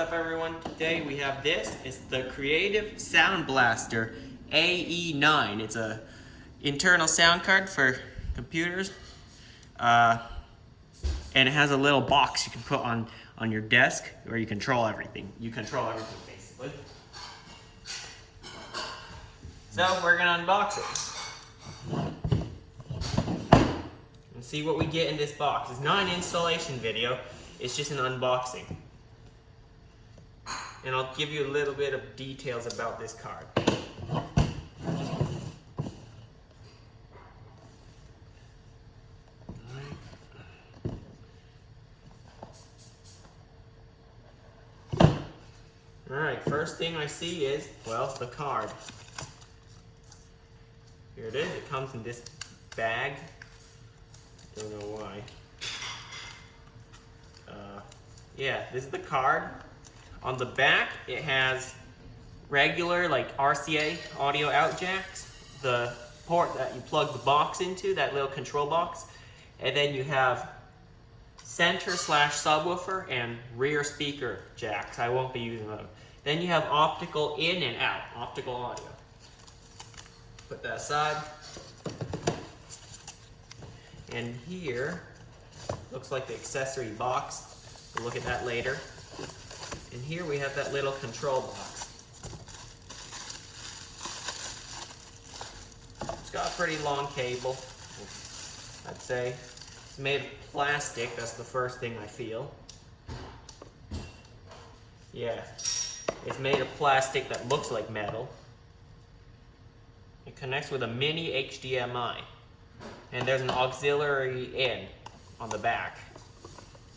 up, everyone? Today we have this. It's the Creative Sound Blaster AE9. It's a internal sound card for computers. And it has a little box you can put on your desk where you control everything. You control everything, basically. So we're gonna unbox it and see what we get in this box. It's not an installation video, it's just an unboxing. And I'll give you a little bit of details about this card. Alright, first thing I see is, well, the card. Here it is. It comes in this bag. Don't know why. Yeah, this is the card. On the back, it has regular, like RCA audio out jacks, the port that you plug the box into, that little control box, and then you have center/subwoofer and rear speaker jacks. I won't be using those. Then you have optical in and out, optical audio. Put that aside. And here, looks like the accessory box. We'll look at that later. And here we have that little control box. It's got a pretty long cable, I'd say. It's made of plastic, that's the first thing I feel. Yeah, it's made of plastic that looks like metal. It connects with a Mini Hdmi. And there's an auxiliary in on the back.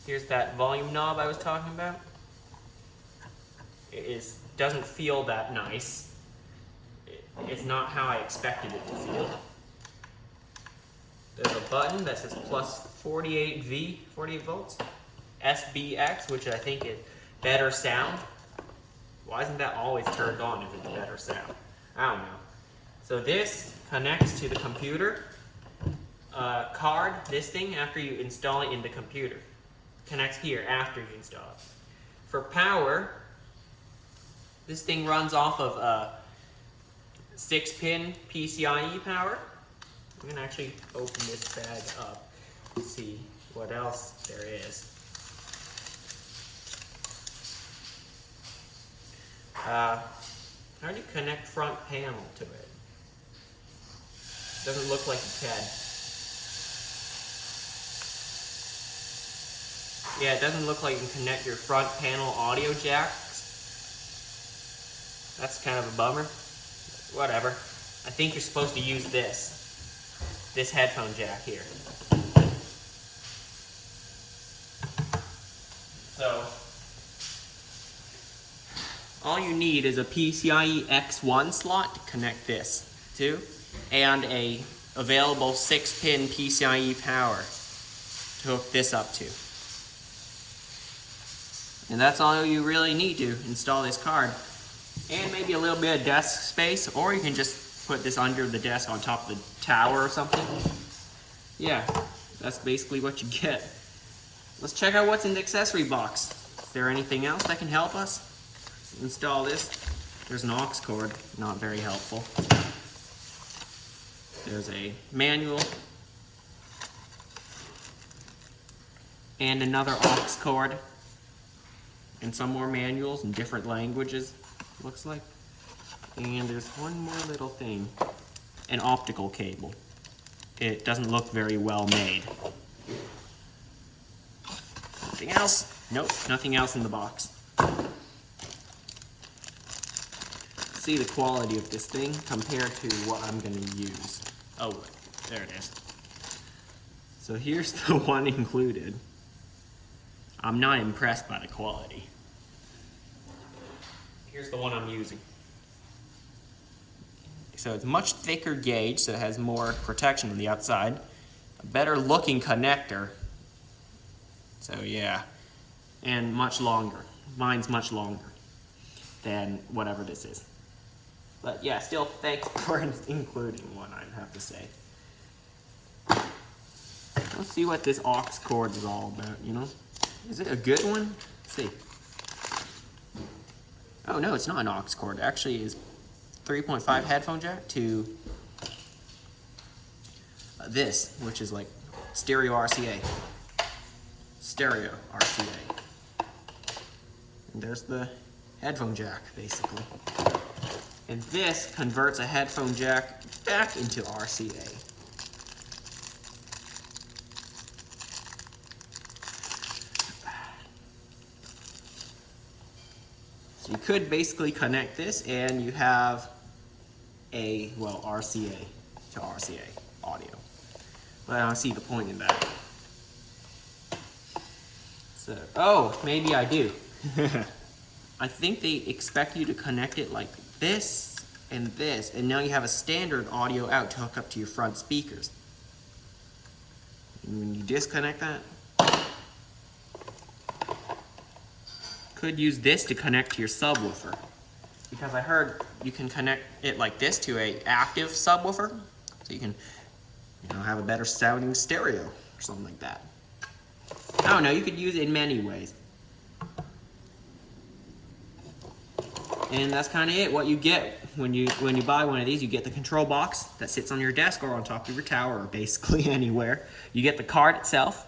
Here's that volume knob I was talking about. It doesn't feel that nice. It's not how I expected it to feel. There's a button that says plus 48 volts. SBX, which I think is better sound. Why isn't that always turned on if it's better sound? I don't know. So this connects to the computer card, this thing, after you install it in the computer. Connects here after you install it. For power, this thing runs off of 6 pin PCIe power. I'm gonna actually open this bag up and see what else there is. How do you connect front panel to it? Doesn't look like you can. Yeah, it doesn't look like you can connect your front panel audio jacks. That's kind of a bummer. Whatever. I think you're supposed to use this headphone jack here. So, all you need is a PCIe X1 slot to connect this to, and a available 6 pin PCIe power to hook this up to. And that's all you really need to install this card. And maybe a little bit of desk space, or you can just put this under the desk on top of the tower or something. Yeah, that's basically what you get. Let's check out what's in the accessory box. Is there anything else that can help us install this? There's an aux cord, not very helpful. There's a manual. And another aux cord. And some more manuals in different languages, looks like. And there's one more little thing. An optical cable. It doesn't look very well made. Anything else? Nope, nothing else in the box. See the quality of this thing compared to what I'm going to use. Oh, wait, there it is. So here's the one included. I'm not impressed by the quality. Here's the one I'm using. So it's much thicker gauge, so it has more protection on the outside. A better looking connector. So yeah, and much longer. Mine's much longer than whatever this is. But yeah, still thanks for including one, I have to say. Let's see what this aux cord is all about, you know? Is it a good one? Let's see. Oh no, it's not an aux cord. It actually is 3.5 headphone jack to this, which is like stereo RCA. Stereo RCA. And there's the headphone jack, basically. And this converts a headphone jack back into RCA. So you could basically connect this and you have a, well, RCA to RCA audio. But I don't see the point in that. So, oh, maybe I do. I think they expect you to connect it like this, and now you have a standard audio out to hook up to your front speakers. And when you disconnect that, could use this to connect to your subwoofer. Because I heard you can connect it like this to a active subwoofer, so you can, have a better sounding stereo or something like that. I don't know, you could use it in many ways. And that's kind of it. What you get when you buy one of these, you get the control box that sits on your desk or on top of your tower or basically anywhere. You get the card itself,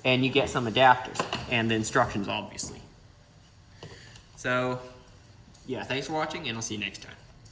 and you get some adapters and the instructions, obviously. So, yeah, thanks for watching, and I'll see you next time.